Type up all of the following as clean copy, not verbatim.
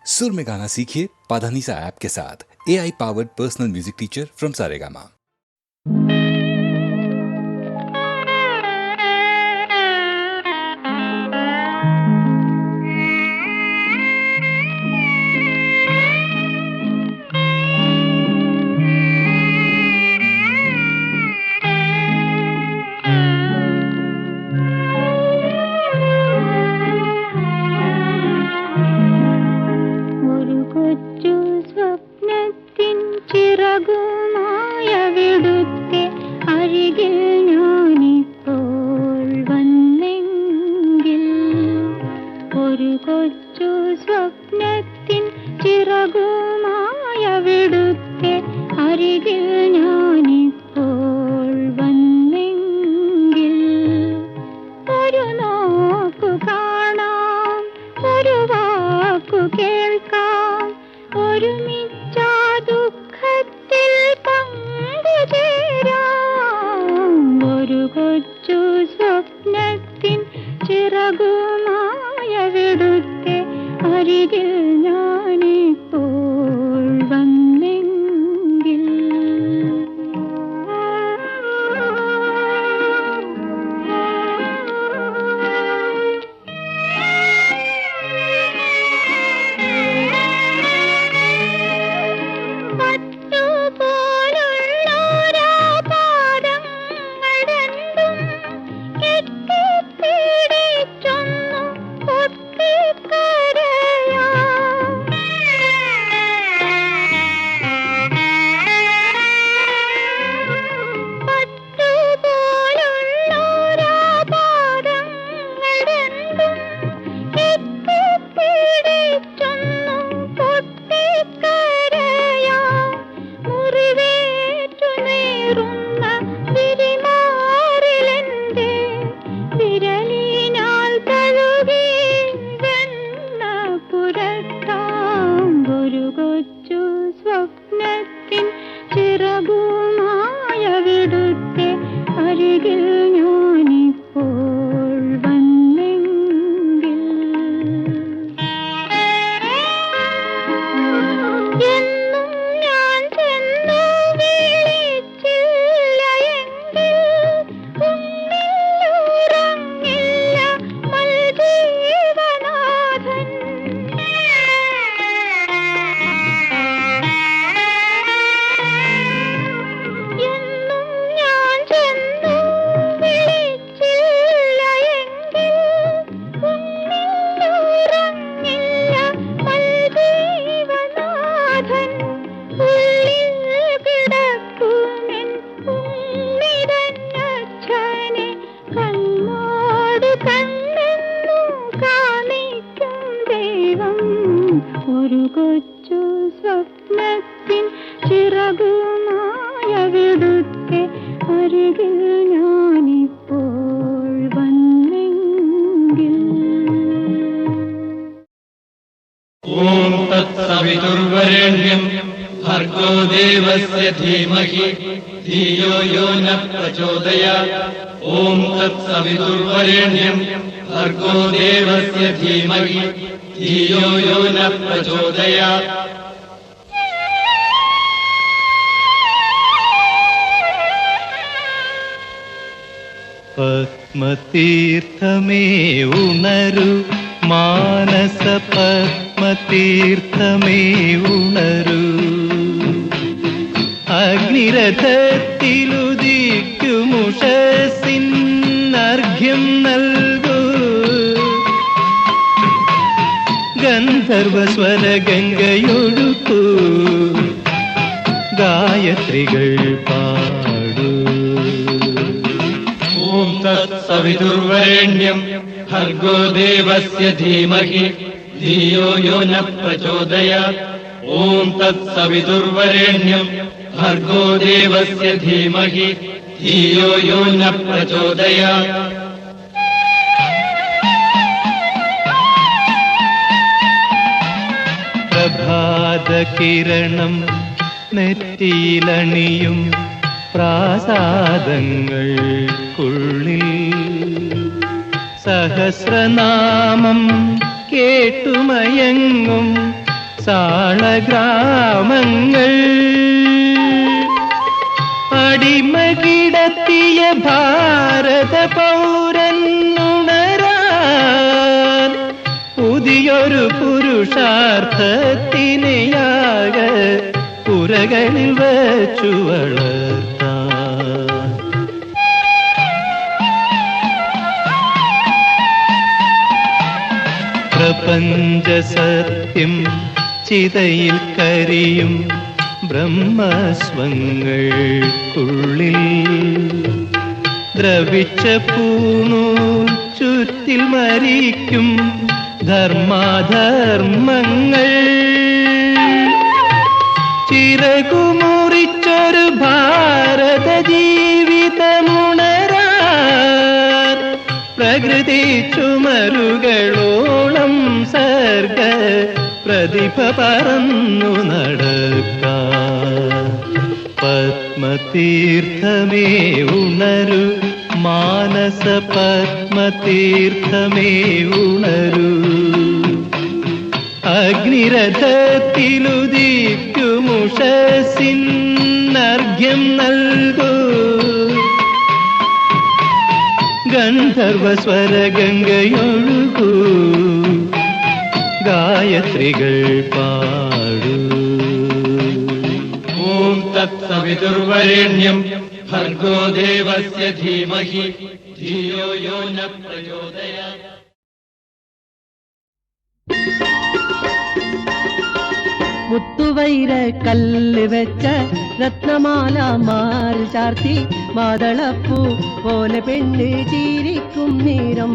सुर में गाना सीखिए पाधानीसा ऐप के साथ। AI powered personal music teacher from Saregama. भर्गो देवस्य धीमहि धियो यो न प्रचोदयात्। ॐ तत्सवितुर्वरेण्यं भर्गो देवस्य धीमहि धियो यो न प्रचोदयात्। പത്മതീർത്ഥമേ ഉണരു മാനസ പത്മതീർത്ഥമേ ഉണരു അഗ്നിരഥത്തിലുദിക്കുമുഷസിന്നർഘ്യം നൽകൂ ഗന്ധർവസ്വരഗംഗയൊഴുക്കൂ ഗായത്രികൾ പാടൂ. ॐ तत्सवितुर्वरेण्यं भर्गो देवस्य धीमहि धियो यो न प्रचोदयात्। ॐ तत्सवितुर्वरेण्यं भर्गो देवस्य धीमहि धियो यो न प्रचोदयात्। പ്രഭാതകിരണം നെറ്റിയിലണിയും പ്രാസാദങ്ങൾക്കുള്ളിൽ സഹസ്രനാമം കേട്ടുമയങ്ങും സാളഗ്രാമങ്ങൾ അടിമ കിടത്തിയ ഭാരത പൗരനുണരാൻ പുതിയൊരു പുരുഷാർത്ഥത്തിനെയാക പുരകളിൽ വച്ചു വളർത്താൻ. പ്രപഞ്ച സത്യം ചിതയിൽ കരിയും ബ്രഹ്മസ്വങ്ങൾക്കുള്ളിൽ ദ്രവിച്ച പൂണൂൽ ചുറ്റിൽ മരിക്കും ധർമാധർമ്മങ്ങൾ. ചിറകുമുറിച്ചൊരു ഭാരത ജീവിതമുണരാൻ പ്രകൃതി ചുമരുകളോളം സർഗ പ്രതിഭ പറന്നു നടക്കാൻ. പത്മതീർത്ഥമേ ഉണരു മാനസ പത്മതീർത്ഥമേ ഉണരു. അഗ്നിരഥത്തിലുദിക്കുമുഷസിന്നർഘ്യം നൽകൂ. ഗന്ധർവസ്വരഗംഗയൊഴുകൂ. ഗായത്രികൾ പാടൂ. ഓം തത്സവിതുർവരേണ്യം ഭർഗോ ദേവസ്യ ധീമഹി ധിയോ യോ ന പ്രചോദയാത്. മുത്തുവൈര കല്ല് വെച്ച രത്നമാല മാറി ചാർത്തി മാതളപ്പൂ പോലെ പെണ്ണ് ചീരിക്കും നേരം.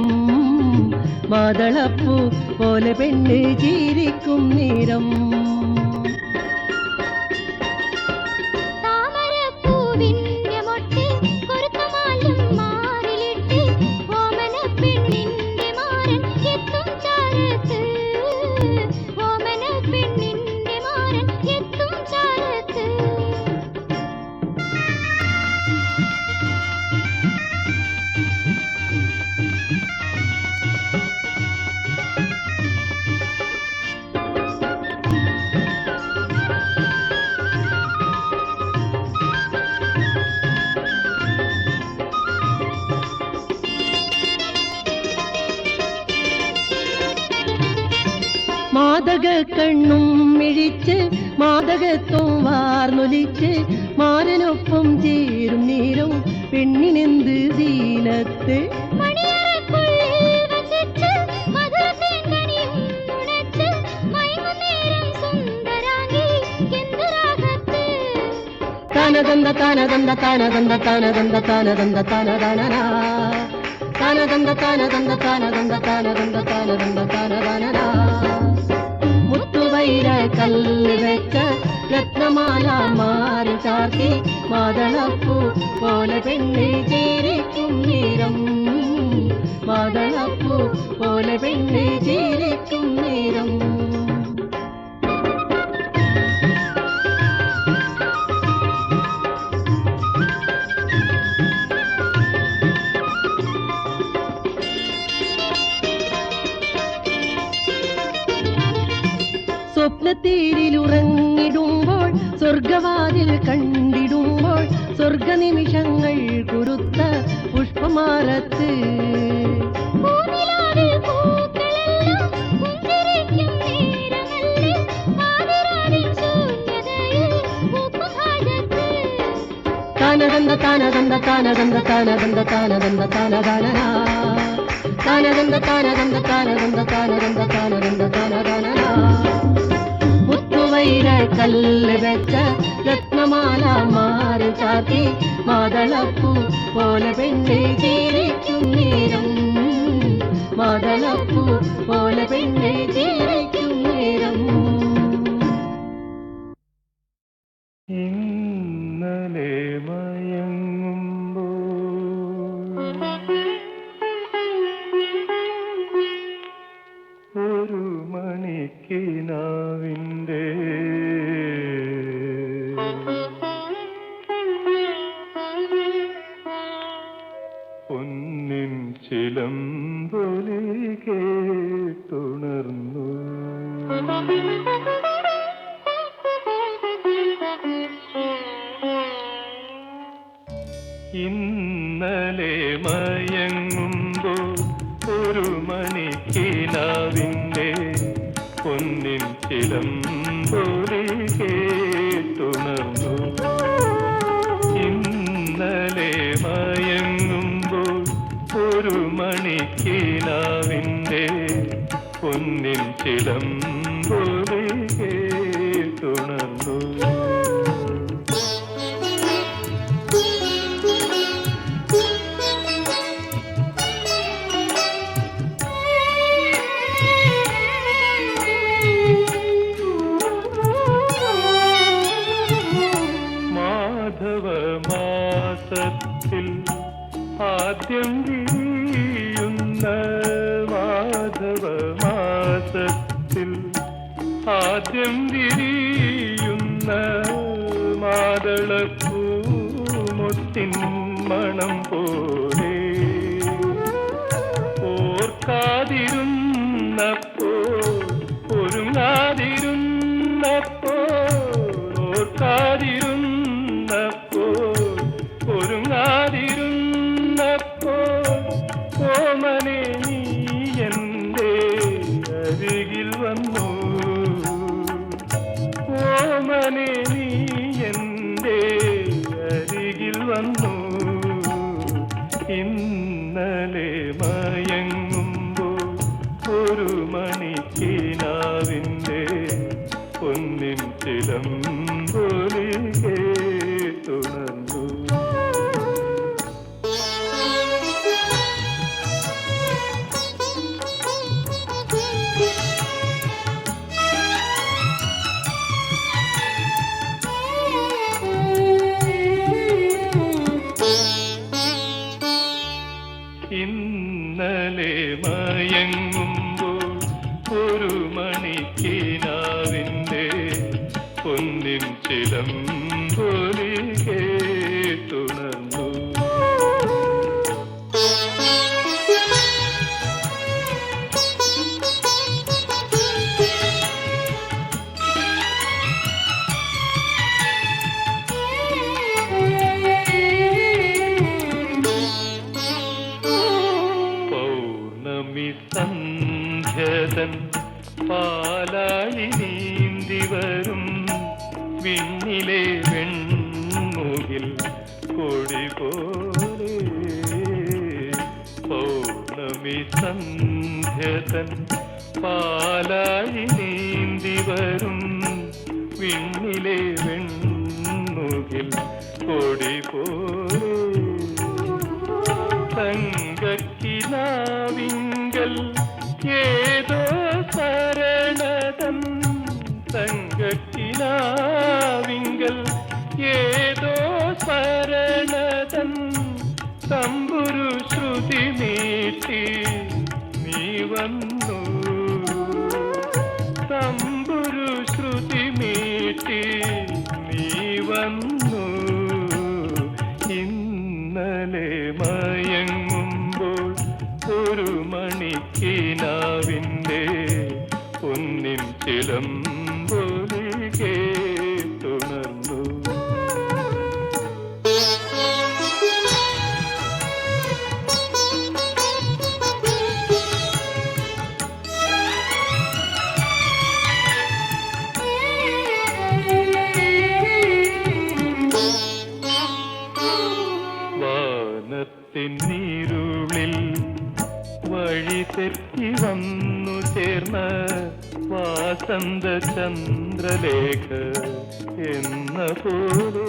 മാതളപ്പൂ പോലെ പെണ്ണ് ചീരിക്കും നേരം. മാതക കണ്ണും മിഴിച്ച് മാതകത്വം വാർന്നൊലിച്ച് മാരനൊപ്പം ചേരും നേരം പെണ്ണിനെന്ത് ദീനത്ത്. താനദന്ത താനദന്ത താനദന്ത താനദന്ത താനദന്ത താനദാനന താനദന്ത താനദന്ത താനദന്ത താനദന്ത താനദന്ത താനദാനന. മുത്തുവൈര കല്ല് വെച്ച രത്നമാല മാറി ചാർത്തി മാതളപ്പൂ പോലെ പെണ്ണ് ചേരിക്കും നേരം. മാതളപ്പൂ പോലെ പെണ്ണ് ചേരിക്കും നേരം. സ്വപ്നത്തീരിലുറങ്ങിടുമ്പോൾ സ്വർഗവാതിൽ കണ്ടിടുമ്പോൾ സ്വർഗനിമിഷങ്ങൾ കുരുത്ത പുഷ്പമാരത്ത്. താനദന്ത താനദന്ത താനദന്ത താനദന്ത താനദന്ത താനദാനന താനദന്ത താനദന്ത താനദന്ത താനദന്ത താനദന്ത താനദാനന. മുത്തുവൈര കല്ല് വെച്ച രത്നമാല മാറി ചാർത്തി മാതളപ്പൂ പോലെ പെണ്ണ് ചേരിക്കും നേരം. മാതളപ്പൂ പോലെ പെണ്ണ് ചേരിക്കും നേരം. ഇന്നലെ മയങ്ങുമ്പോൾ ഒരു മണിക്കിനാവിൻ്റെ പൊന്നിൻ ചിലമ്പൊലി കേട്ടുണർന്നു. പൊന്നിൻ ചിലമ്പൊലി കേട്ടുണർന്നു. ഇന്നലെ മയങ്ങുമ്പോൾ ഒരു മണിക്കിനാവിൻ്റെ പൊന്നിൻ ചിലമ്പൊലി കേട്ടുണർന്നു. മാധവമാസത്തിൽ ആദ്യം വിരിയുന്ന മാധവമാസത്തിൽ ആദ്യം വിരിയുന്ന മാതളപ്പൂമുത്തിൻ മണം പോലെ ഓർക്കാതിരുന്നപ്പോൾ ഒരുങ്ങാതിരുന്നപ്പോൾ ഓർക്കാതിരുന്നപ്പോൾ ഒരുങ്ങാതിരുന്നപ്പോൾ ഓമനെ നീ എൻ്റെ അരികിൽ വന്നു. ഓമനെ നീ എൻ്റെ അരികിൽ വന്നു. ഇന്നലെ മയങ്ങുമ്പോൾ ഒരു മണിക്കിനാവിൻ്റെ പൊന്നിൻ ചിലമ്പൊലി കേട്ടുണർന്നു. ഇന്നലെ മയങ്ങുമ്പോൾ ഒരു മണിക്കിനാവിൻ്റെ പൊന്നിൻ ചിലമ്പൊലി കേട്ടുണർന്നു. സന്ധ്യതൻ പാലാഴി നീന്തി വരും വിണ്ണിലെ വെൺമുകിൽ കൊടി പോലെ. പൗർണമി സന്ധ്യതൻ പാലാഴി നീന്തി വരും വിണ്ണിലെ വെൺമുകിൽ കൊടി പോലെ. തങ്കക്കിനാവിങ്കൽ ഏതോ ശരണതൻ തങ്കക്കിനാവിങ്കൽ ഏതോ ശരണതൻ തമ്പുരു ശ്രുതി നീട്ടി നീ വന്നു. തമ്പുരു ശ്രുതി നീട്ടി നീ വന്നു. ഇന്നലെ മയങ്ങുമ്പോൾ ഒരു മണിക്കിനാവിൻ്റെ പൊന്നിൻ ചിലമ്പൊലി കേട്ടുണർന്നു. വാനത്തിന്നിരുളിൽ വഴി തെറ്റി വന്നു ചേർന്ന വാസന്ത ചന്ദ്രലേഖ എന്ന പോലെ.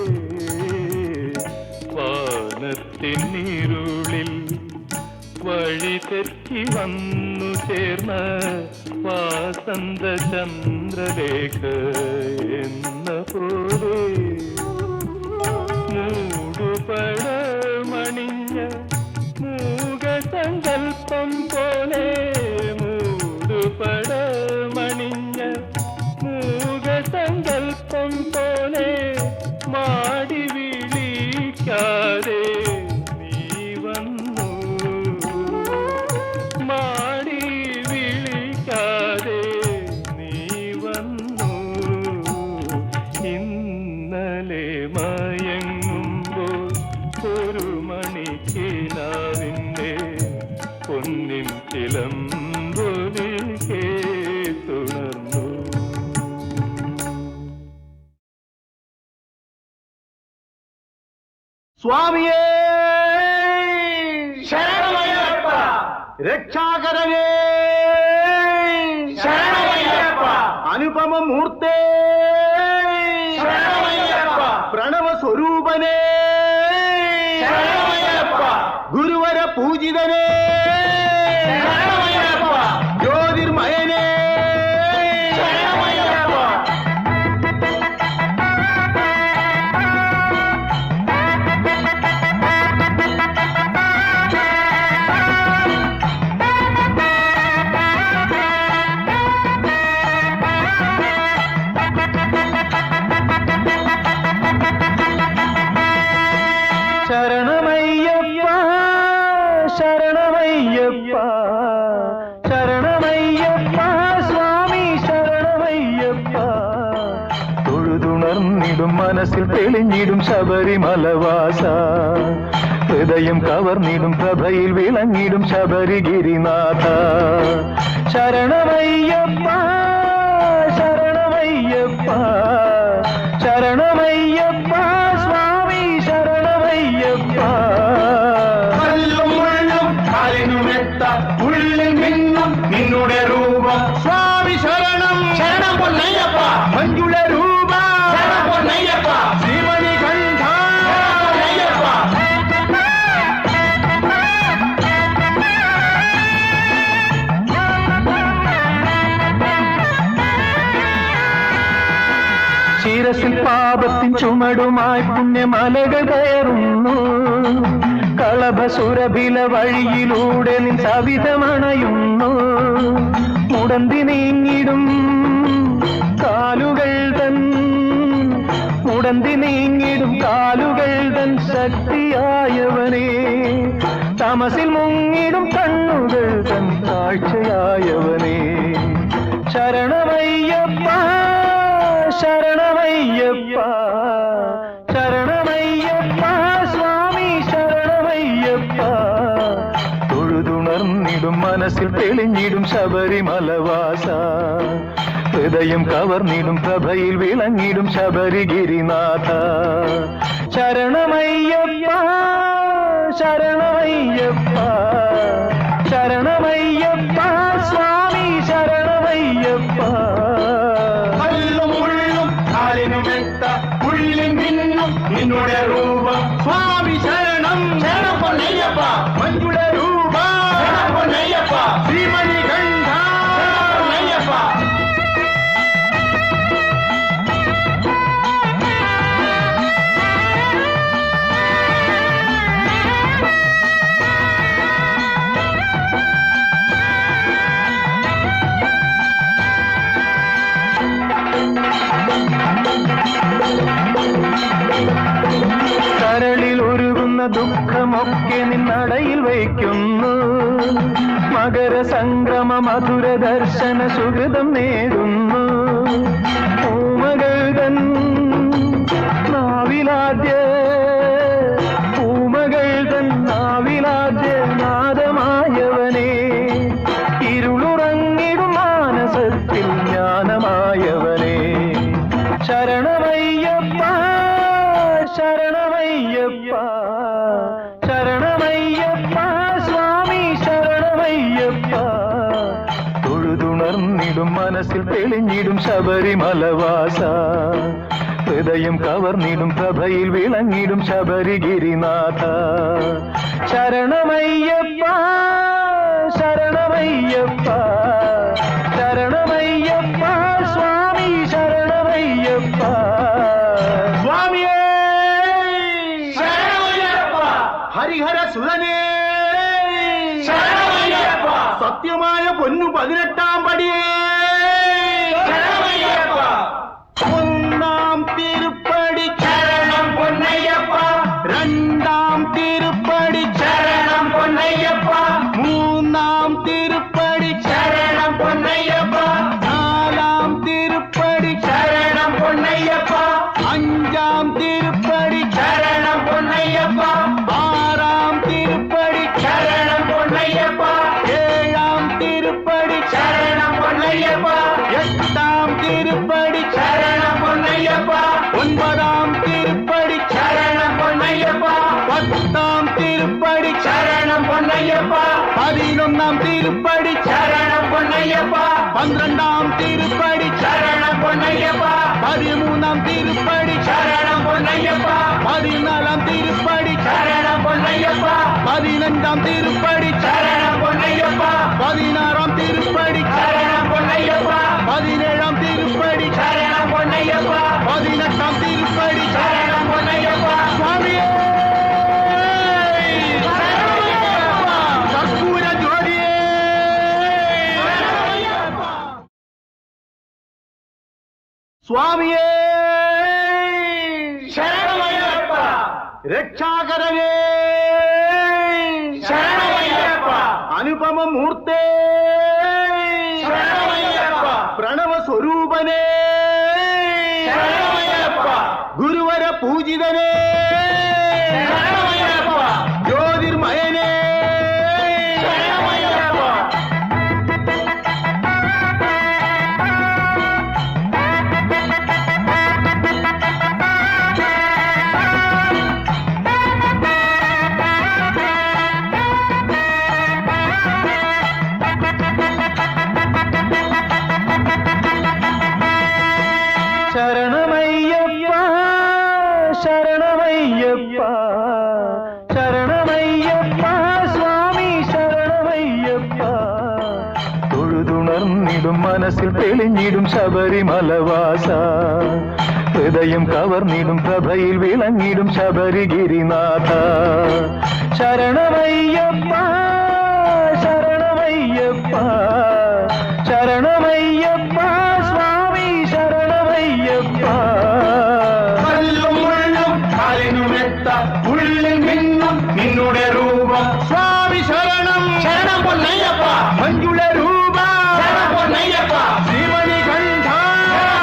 വാനത്തിന്നിരുളിൽ വഴി തെറ്റി വന്നു ചേർന്ന വാസന്ത ചന്ദ്രലേഖ എന്ന പോലെ. മൂടുപടമണിഞ്ഞ മൂകസങ്കൽപ്പം പോലെ. മൂടുപടമണിഞ്ഞ മൂകസങ്കൽപ്പം പോലെ മാടി വിളിക്കാതെ നീ വന്നു. മാടി വിളിക്കാതെ നീ വന്നു. ഇന്നലെ മയങ്ങുമ്പോൾ ഒരു മണിക്കിനാവിൻ്റെ പൊന്നിൻ ചിലമ്പൊലി സ്വാമിയേ ശരണമയ്യപ്പ, രക്ഷാകരനേ ശരണമയ്യപ്പ, അനുപമമൂർത്തേ ശരണമയ്യപ്പ, പ്രണവസ്വരൂപനേ ശരണമയ്യപ്പ, ഗുരുവര പൂജിതനേ ശരണമയ്യപ്പ, ജ്യോതിർമയനേ ശരണമയ്യപ്പ. ശരണമയ്യപ്പ ശരണമയ്യപ്പ ശരണമയ്യപ്പ സ്വാമി ശരണമയ്യപ്പ, തൊഴുതുണർന്നിടും മനസ്സിൽ തെളിഞ്ഞിടും ശബരിമലവാസ, ഹൃദയം കവർന്നിടും പ്രഭയിൽ വിളങ്ങിടും ശബരിഗിരിനാഥ. ശരണമയ്യപ്പ ശരണമയ്യപ്പ ശരണമയ്യപ്പ സ്വാമി ശരണമയ്യപ്പ, ഉള്ളിൽ മിന്നും നിന്നുടെ രൂപം സ്വാമി ശരണം ശരണം പൊന്നയ്യപ്പ, മഞ്ജുള രൂപ ശരണം പൊന്നയ്യപ്പ, ശ്രീമണി കണ്ഠ പൊന്നയ്യപ്പ. ശിരസിൽ പാപത്തിൻ ചുമടുമായി പുണ്യമലകൾ കയറുന്നു, കളഭസുരഭില വഴിയിലൂടെ നിൻ സവിധമണയുന്നു, മുടന്തി നീങ്ങിടും കാലുകൾ തൻ, മുടന്തി നീങ്ങിടും കാലുകൾ തൻ ശക്തിയായവനേ, തമസിൽ മുങ്ങിടും കണ്ണുകൾ തൻ കാഴ്ചയായവനേ. ശരണമയ്യപ്പ ശരണമയ്യപ്പ ശരണമയ്യപ്പ സ്വാമി ശരണമയ്യപ്പ, തൊഴുതുണർന്നിടും മനസ്സിൽ തെളിഞ്ഞിടും ശബരിമലവാസ, ഹൃദയം കവർന്നിടും പ്രഭയിൽ വിളങ്ങിടും ശബരിഗിരിനാഥ. ശരണമയ്യപ്പ ശരണമയ്യപ്പ ശരണമയ്യപ്പ സ്വാമി ശരണമയ്യപ്പ, ഉള്ളിൽ മിന്നും നിന്നുടെ രൂപം സ്വാമി ശരണം ശരണം പൊന്നയ്യപ്പ, മഞ്ജുള രൂപ ശരണം പൊന്നയ്യപ്പ, ശ്രീമണി കണ്ഠ പൊന്നയ്യപ്പ. കരളിൽ ഒരുകുന്ന ദുഃഖമൊക്കെ നിന്നടയിൽ വയ്ക്കുന്നു, മകരസംക്രമ മധുര ദർശന സുഹൃതം നേടുന്നു, പൂമകൾ തൻ നാവിലാദ്യ പൂമകൾ തൻ നാവിലാദ്യ നാദമായവനേ, ഇരുളുറങ്ങിടും മാനസത്തിൽ ജ്ഞാനമായവനേ. ശരണമയ്യപ്പ ശരണമയ്യപ്പ ശരണമയ്യപ്പ സ്വാമി ശരണമയ്യപ്പ, തൊഴുതുണർന്നിടും മനസ്സിൽ തെളിഞ്ഞിടും ശബരിമലവാസ, ഹൃദയം കവർന്നിടും പ്രഭയിൽ വിളങ്ങിടും ശബരിഗിരിനാഥ. ശരണമയ്യപ്പ ശരണമയ്യപ്പ ശരണമയ്യപ്പ സ്വാമി ശരണമയ്യപ്പ, സ്വാമിയേ ശരണമയ്യപ്പ, ഹരിഹര സുരനേ ശരണമയ്യപ്പ, സത്യമായ പൊന്നു 18-ാം പടിയേ ശരണമയ്യപ്പ, ഒന്നാം തിരുപ്പടി ശരണം പൊന്നയ്യപ്പ, രണ്ടാം തിരുപ്പടി ശരണം പൊന്നയ്യപ്പ, മൂന്നാം തിരുപ്പടി ശരണം പൊന്നയ്യപ്പ, നാലാം തിരുപ്പടി ശരണം പൊന്നയ്യപ്പ, അഞ്ചാം തിരുപ്പടി ശരണം പൊന്നയ്യപ്പ, ആറാം തിരുപ്പടി ശരണം പൊന്നയ്യപ്പ, ഏഴാം തിരുപ്പടി ശരണം പൊന്നയ്യപ്പ, എട്ടാം തിരുപ്പടി ശരണം പൊന്നയ്യപ്പ, 9-ാം തിരുപ്പടി ശരണം പൊന്നയ്യപ്പ, പൊന്നയ്യപ്പ 11-ാം തിരുപ്പടി ശരണം പൊന്നയ്യപ്പ 12-ാം തിരുപ്പടി ശരണം പൊന്നയ്യപ്പ 13-ാം തിരുപ്പടി ശരണം പൊന്നയ്യപ്പ 14-ാം തിരുപ്പടി ശരണം പൊന്നയ്യപ്പ 15-ാം തിരുപ്പടി ശരണം പൊന്നയ്യപ്പ 16-ാം തിരുപ്പടി ശരണം പൊന്നയ്യപ്പ 17-ാം തിരുപ്പടി ശരണം പൊന്നയ്യപ്പ 18-ാം തിരുപ്പടി ശരണം പൊന്നയ്യപ്പ സ്വാമിയേ കർപ്പൂര ജ്യോതിയേ സ്വാമിയേ ശരണമയ്യപ്പ രക്ഷാകരനേ ശരണമയ്യപ്പ അനുപമ മൂർത്തേ ശരണമയ്യപ്പ പ്രണവ സ്വരൂപനേ ശരണമയ്യപ്പ ഗുരുവര പൂജിതനേ ശരണമയ്യപ്പ ജ്യോതിർമയനേ ശരണമയ്യപ്പ ശരണമയ്യപ്പ ശരണമയ്യപ്പ ശരണമയ്യപ്പ സ്വാമി ശരണമയ്യപ്പ തൊഴുതുണർന്നിടും മനസ്സിൽ തെളിഞ്ഞിടും ശബരിമലവാസ ഹൃദയം കവർന്നിടും പ്രഭയിൽ വിളങ്ങിടും ശബരിഗിരിനാഥ ശരണമയ്യപ്പ ശരണമയ്യപ്പ ശരണമയ്യപ്പ സ്വാമി ശരണമയ്യപ്പ കല്ലും മുള്ളും കാലിനുമെത്ത ഉള്ളിൽ മിന്നും നിന്നുടെ രൂപം സ്വാമി ശരണം ശരണം പൊന്നയ്യപ്പ മഞ്ജുള രൂപ ശരണം പൊന്നയ്യപ്പ ശ്രീമണി കണ്ഠ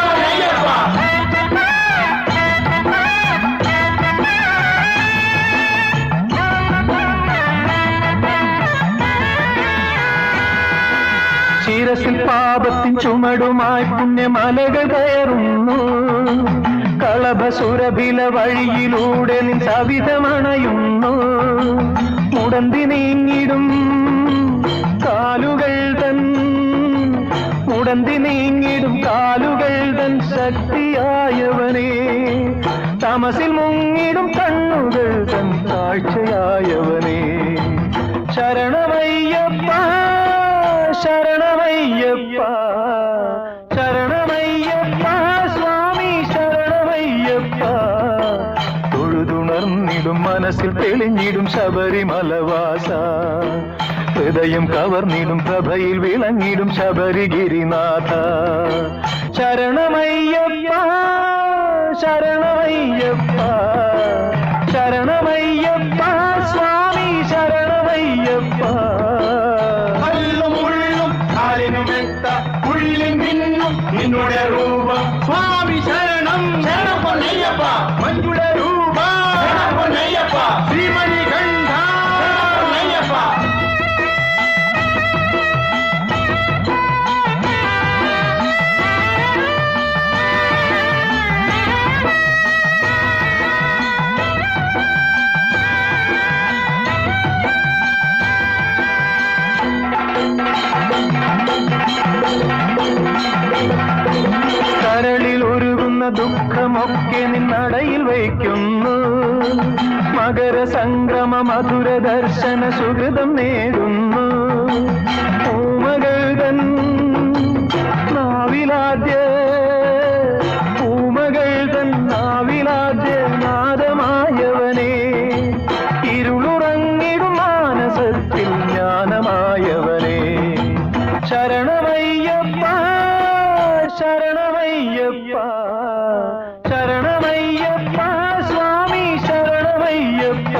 പൊന്നയ്യപ്പ ശിരസിൽ പാപത്തിൻ ചുമടുമായി പുണ്യമലകൾ കയറുന്നു കളഭസുരഭില വഴിയിലൂടെ നിൻ സവിധമണയുന്നു മുടന്തി നീങ്ങിടും കാലുകൾ തൻ മുടന്തി നീങ്ങിടും കാലുകൾ തൻ ശക്തിയായവനേ തമസിൽ മുങ്ങിടും കണ്ണുകൾ തൻ കാഴ്ചയായവനേ ശരണമയ്യപ്പ ശരണമയ്യപ്പ ശരണമയ്യപ്പ സ്വാമി ശരണമയ്യപ്പ തൊഴുതുണർന്നിടും മനസ്സിൽ തെളിഞ്ഞിടും ശബരിമലവാസ ഹൃദയം കവർന്നിടും പ്രഭയിൽ വിളങ്ങിടും ശബരിഗിരിനാഥ ശരണമയ്യപ്പ ശരണമയ്യപ്പ ശരണമയ്യപ്പ സ്വാമി ശരണമയ്യപ്പ ഉള്ളിൽ മിന്നും നിന്നുടെ രൂപം സ്വാമി ശരണം ശരണം പൊന്നയ്യപ്പ മഞ്ജുള രൂപ ശരണം പൊന്നയ്യപ്പ ശ്രീമണി കണ്ഠ പൊന്നയ്യപ്പ കരളിൽ ഒരുകുന്ന ദുഃഖമൊക്കെ നിന്നടയിൽ വയ്ക്കുന്നു മകരസംക്രമ മധുര ദർശന സുഹൃതം നേടുന്നു പൂമകൾ തൻ നാവിലാദ്യ പൂമകൾ തൻ നാവിലാദ്യ നാദമായവനേ ഇരുളുറങ്ങിടും മാനസത്തിൽ ജ്ഞാനമായവനേ ശരണമയ്യപ്പ ശരണമയ്യപ്പ ശരണമയ്യപ്പ സ്വാമി ശരണമയ്യപ്പ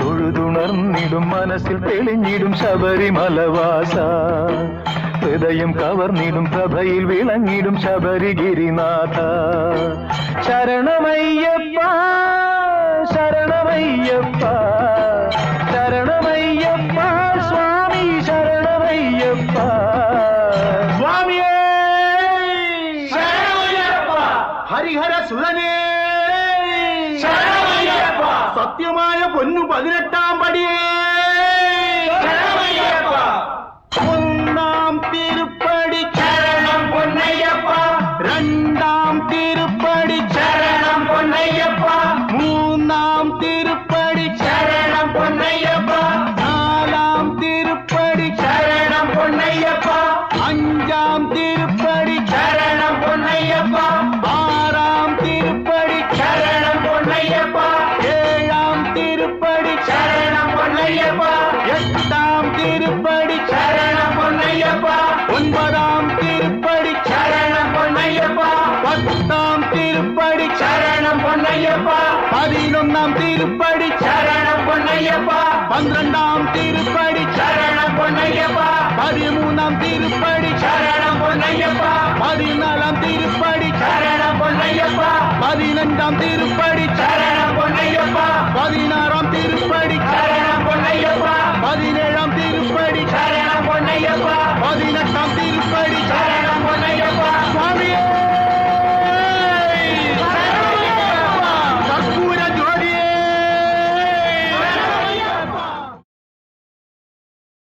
തൊഴുതുണർന്നിടും മനസ്സിൽ തെളിഞ്ഞിടും ശബരിമലവാസ ഹൃദയം കവർന്നിടും പ്രഭയിൽ വിളങ്ങിടും ശബരിഗിരിനാഥ ശരണമയ്യപ്പ ശരണമയ്യപ്പ ശരണമയ്യപ്പ സ്വാമി ശരണമയ്യപ്പ സ്വാമിയേ ശരണമയ്യപ്പ ഹരിഹര സുതനേ ശരണമയ്യപ്പ സത്യമായ പൊന്നു 18-ാം പടിയേ பொன்னையப்பா ஆறாம் திருப்படி சரணம் பொன்னையப்பா ஏழாம் திருப்படி சரணம் பொன்னையப்பா எட்டாம் திருப்படி சரணம் பொன்னையப்பா ஒன்பதாம் திருப்படி சரணம் பொன்னையப்பா பத்தாம் திருப்படி சரணம் பொன்னையப்பா பதினொன்னாம் திருப்படி சரணம் பொன்னையப்பா பன்னிரண்டாம் திருப்படி சரணம் பொன்னையப்பா பதிமூணாம் திருப்படி சரணம் பொன்னையப்பா பதினாலாம் திருப்படி சரணம் பொன்னையப்பா பதினஞ்சாம் திருப்படி சரணம்